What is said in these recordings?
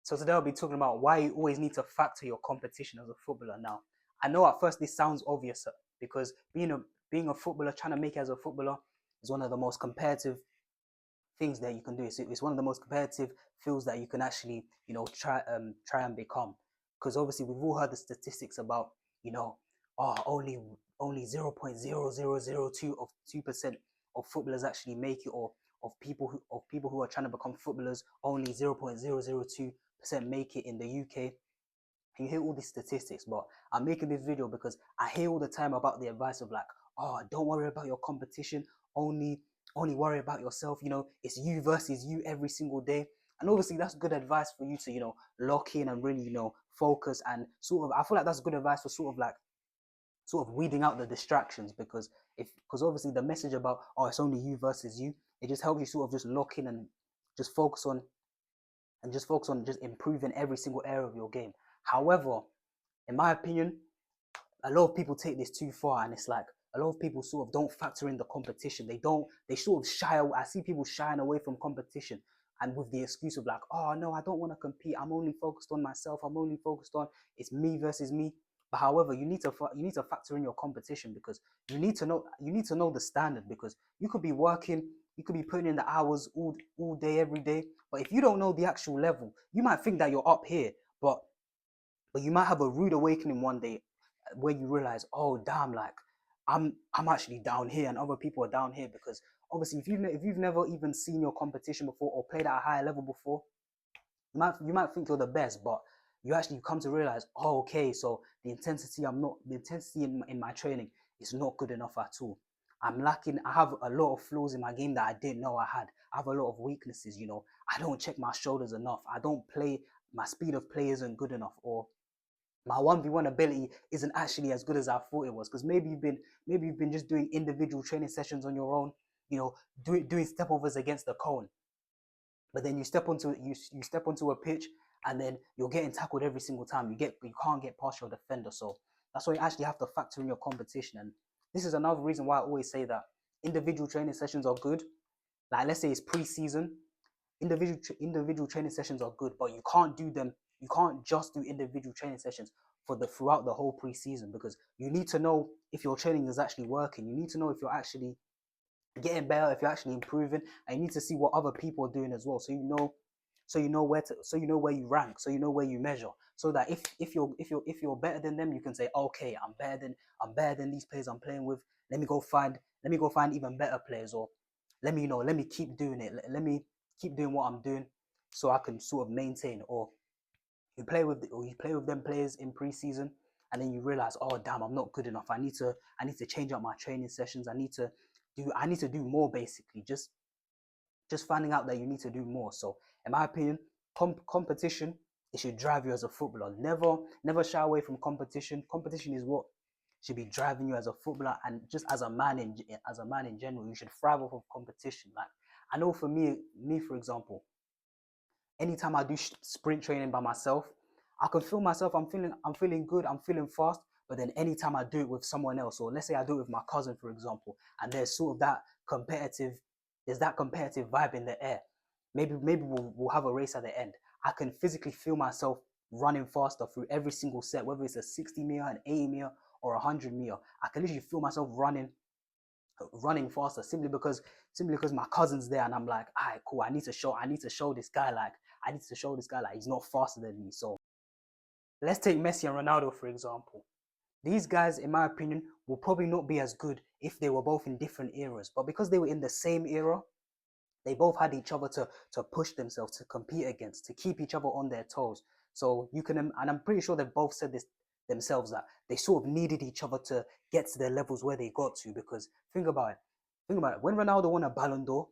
So today I'll be talking about why you always need to factor your competition as a footballer. Now, I know at first this sounds obvious because being a footballer, trying to make it as a footballer is one of the most competitive things that you can do. It's one of the most competitive fields that you can actually, try and become. Because obviously we've all heard the statistics about, you know, only 0.0002 of 2% of footballers actually make it, or of people who are trying to become footballers, only 0.002% make it in the UK. And you hear all these statistics, but I'm making this video because I hear all the time about the advice of like, oh, don't worry about your competition, only only worry about yourself. It's you versus you every single day. And obviously that's good advice for you to, lock in and really, focus, and sort of, I feel like that's good advice for sort of weeding out the distractions, because obviously the message about, oh, it's only you versus you, it just helps you sort of just lock in and just focus on just improving every single area of your game. However, in my opinion, a lot of people take this too far, and it's like a lot of people sort of don't factor in the competition. They sort of shy away. I see people shying away from competition, and with the excuse of like, oh no, I don't want to compete, I'm only focused on myself, I'm only focused on, it's me versus me. But however, you need to factor in your competition, because you need to know the standard, because you could be working, you could be putting in the hours all day every day, but if you don't know the actual level, you might think that you're up here, but you might have a rude awakening one day, where you realize, oh damn, like I'm actually down here and other people are down here. Because obviously if you've never even seen your competition before or played at a higher level before, you might think you're the best, but you actually come to realize, oh, okay, so the intensity in my training is not good enough at all. I'm lacking. I have a lot of flaws in my game that I didn't know I had. I have a lot of weaknesses. I don't check my shoulders enough. I don't play. My speed of play isn't good enough, or my 1v1 ability isn't actually as good as I thought it was. Because maybe you've been just doing individual training sessions on your own, doing step overs against the cone, but then you step onto a pitch, and then you're getting tackled every single time. You can't get past your defender. So that's why you actually have to factor in your competition. And this is another reason why I always say that individual training sessions are good. Like, let's say it's pre-season, individual training sessions are good, but you can't do them. You can't just do individual training sessions throughout the whole pre-season, because you need to know if your training is actually working. You need to know if you're actually getting better, if you're actually improving, and you need to see what other people are doing as well. So you know where you rank, so you know where you measure, so that if you're better than them, you can say, okay, I'm better than these players I'm playing with. Let me go find even better players, or let me keep doing it. Let me keep doing what I'm doing, so I can sort of maintain. Or you play with them players in preseason, and then you realize, oh damn, I'm not good enough. I need to change up my training sessions. I need to do more, basically. Just finding out that you need to do more. So in my opinion, competition, it should drive you as a footballer. Never shy away from competition. Competition is what should be driving you as a footballer, and just as a man in general, you should thrive off of competition. Like, I know for me for example, anytime I do sprint training by myself, I can feel myself. I'm feeling good. I'm feeling fast. But then anytime I do it with someone else, or let's say I do it with my cousin, for example, and there's sort of competitive, that competitive vibe in the air. Maybe we'll have a race at the end. I can physically feel myself running faster through every single set, whether it's a 60 meter, an 80 meter, or 100 meter. I can literally feel myself running faster, simply because my cousin's there, and I'm like, all right, cool. I need to show this guy, like he's not faster than me. So let's take Messi and Ronaldo, for example. These guys, in my opinion, will probably not be as good if they were both in different eras, but because they were in the same era, they both had each other to push themselves, to compete against, to keep each other on their toes. So and I'm pretty sure they've both said this themselves, that they sort of needed each other to get to their levels where they got to. Because think about it, when Ronaldo won a Ballon d'Or,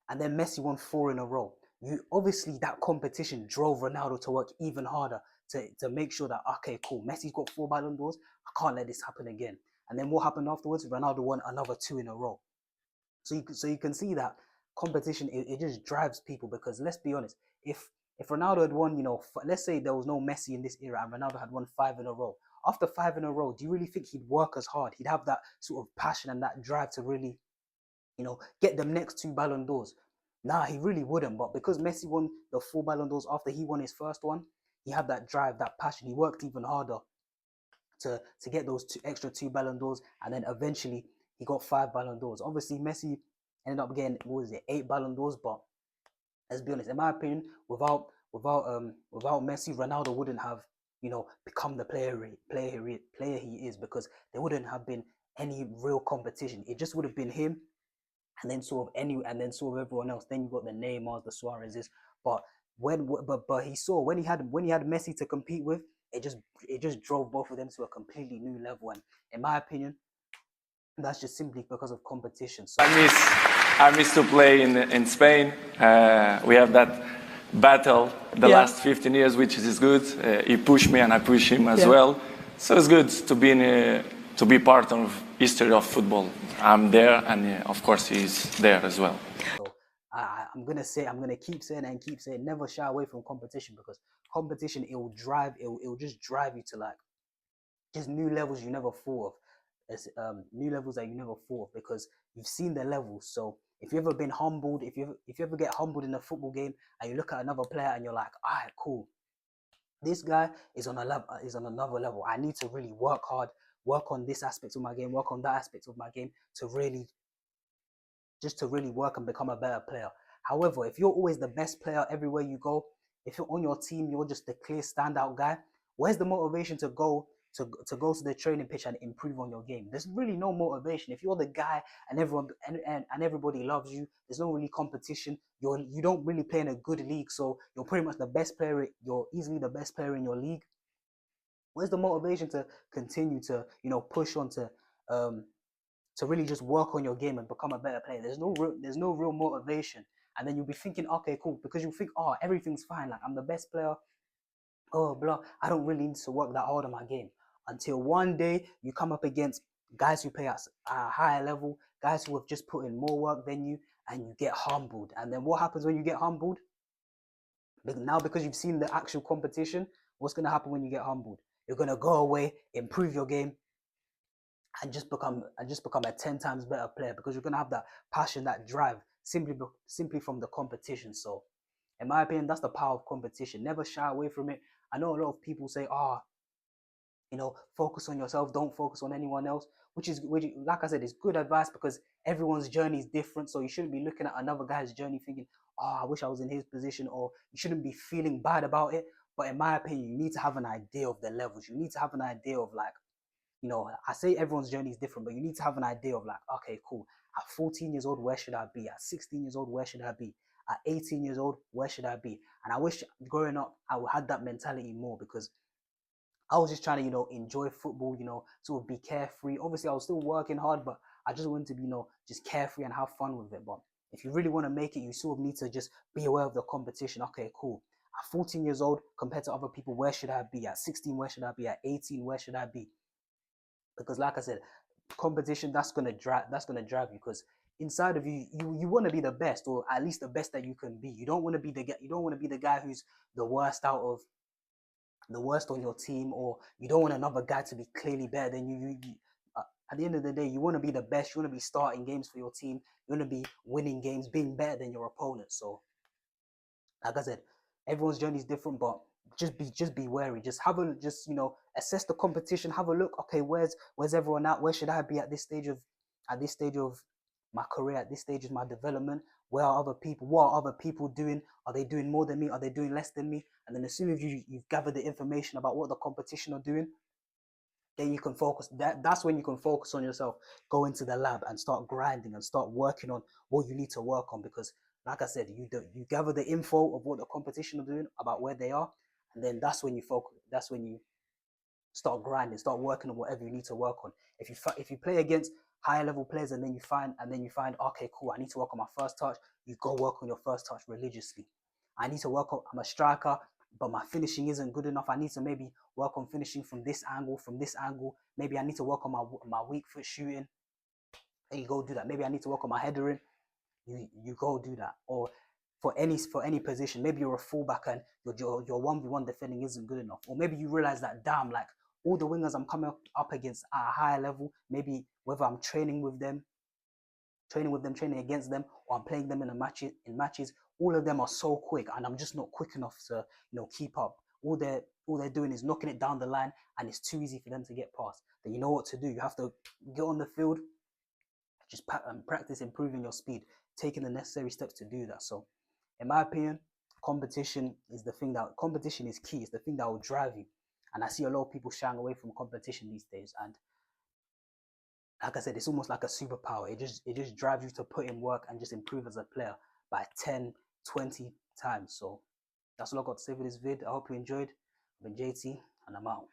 and then Messi won 4 in a row, you obviously, that competition drove Ronaldo to work even harder to make sure that, okay, cool, Messi's got 4 Ballon d'Ors, I can't let this happen again. And then what happened afterwards? Ronaldo won another 2 in a row. So you can see that competition, it just drives people. Because let's be honest, if Ronaldo had won, let's say there was no Messi in this era and Ronaldo had won 5 in a row. After 5 in a row, do you really think he'd work as hard? He'd have that sort of passion and that drive to really, get them next 2 Ballon d'Ors. Nah, he really wouldn't. But because Messi won the 4 Ballon d'Ors after he won his first one, he had that drive, that passion. He worked even harder to get those extra 2 Ballon d'Ors, and then eventually he got 5 Ballon d'Ors. Obviously, Messi ended up getting, what was it, 8 Ballon d'Ors. But let's be honest, in my opinion, without Messi, Ronaldo wouldn't have, become the player he is, because there wouldn't have been any real competition. It just would have been him, and then sort of everyone else. Then you got the Neymars, the Suarez's. But he saw, when he had Messi to compete with, it just drove both of them to a completely new level. And in my opinion, that's just simply because of competition. So I miss to play in Spain. We have that battle the last 15 years, which is good. He pushed me and I push him as well. So it's good to be part of history of football. I'm there, and of course he's there as well. So I'm gonna keep saying and keep saying, never shy away from competition, because competition, it will just drive you to, like, just new levels you never thought of. New levels that you never thought of, because you've seen the levels. So if you've ever been humbled, if you ever get humbled in a football game, and you look at another player and you're like, all right, cool, this guy is on another level. I need to really work hard, work on this aspect of my game, work on that aspect of my game, to really work and become a better player. However, if you're always the best player everywhere you go, if you're on your team, you're just the clear standout guy, where's the motivation to go to the training pitch and improve on your game? There's really no motivation. If you're the guy and everyone and everybody loves you, there's no really competition. You don't really play in a good league, so you're pretty much the best player. You're easily the best player in your league. Where's the motivation to continue to push on to really just work on your game and become a better player? There's no real motivation. And then you'll be thinking, okay, cool, because you think, oh, everything's fine, like, I'm the best player, oh, blah, I don't really need to work that hard on my game. Until one day you come up against guys who play at a higher level, guys who have just put in more work than you, and you get humbled. And then what happens when you get humbled? Now, because you've seen the actual competition, what's going to happen when you get humbled? You're going to go away, improve your game, and just become a 10 times better player, because you're going to have that passion, that drive, simply from the competition. So in my opinion, that's the power of competition. Never shy away from it. I know a lot of people say, focus on yourself, don't focus on anyone else, which like I said, is good advice, because everyone's journey is different. So you shouldn't be looking at another guy's journey thinking, oh, I wish I was in his position, or you shouldn't be feeling bad about it. But in my opinion, you need to have an idea of the levels. You need to have an idea of, like, I say everyone's journey is different, but you need to have an idea of, like, okay, cool. At 14 years old, where should I be? At 16 years old, where should I be? At 18 years old, where should I be? And I wish growing up, I had that mentality more, because I was just trying to, enjoy football, sort of be carefree. Obviously, I was still working hard, but I just wanted to be, just carefree and have fun with it. But if you really want to make it, you sort of need to just be aware of the competition. Okay, cool. At 14 years old, compared to other people, where should I be? At 16, where should I be? At 18, where should I be? Because, like I said, competition, that's gonna drive you, because inside of you want to be the best, or at least the best that you can be. You don't want to be the guy who's the worst on your team, or you don't want another guy to be clearly better than you. At the end of the day, you want to be the best. You want to be starting games for your team. You want to be winning games, being better than your opponent. So, like I said, everyone's journey is different, but just be wary. Assess the competition. Have a look. Okay, where's everyone at? Where should I be at this stage of my career? At this stage of my development? Where are other people? What are other people doing? Are they doing more than me? Are they doing less than me? And then as soon as you've gathered the information about what the competition are doing, then you can focus. That's when you can focus on yourself. Go into the lab and start grinding and start working on what you need to work on, because, like I said, you gather the info of what the competition are doing, about where they are, and then that's when you focus. That's when you start grinding, start working on whatever you need to work on. If you play against higher level players, and then you find, okay, cool, I need to work on my first touch, you go work on your first touch religiously. I need to work on, I'm a striker, but my finishing isn't good enough. I need to maybe work on finishing from this angle. Maybe I need to work on my weak foot shooting. And you go do that. Maybe I need to work on my headering. You go do that. Or for any position, maybe you're a fullback and your 1v1 defending isn't good enough. Or maybe you realize that, damn, like, all the wingers I'm coming up against at a higher level, maybe whether I'm training with them training with them, training against them, or I'm playing them in matches. All of them are so quick, and I'm just not quick enough to keep up. All they're doing is knocking it down the line, and it's too easy for them to get past. Then you know what to do. You have to get on the field, just practice improving your speed, taking the necessary steps to do that. So, in my opinion, competition is key. It's the thing that will drive you. And I see a lot of people shying away from competition these days. And like I said, it's almost like a superpower. It just drives you to put in work and just improve as a player by 10, 20 times. So that's all I got to say for this vid. I hope you enjoyed. I've been JT, and I'm out.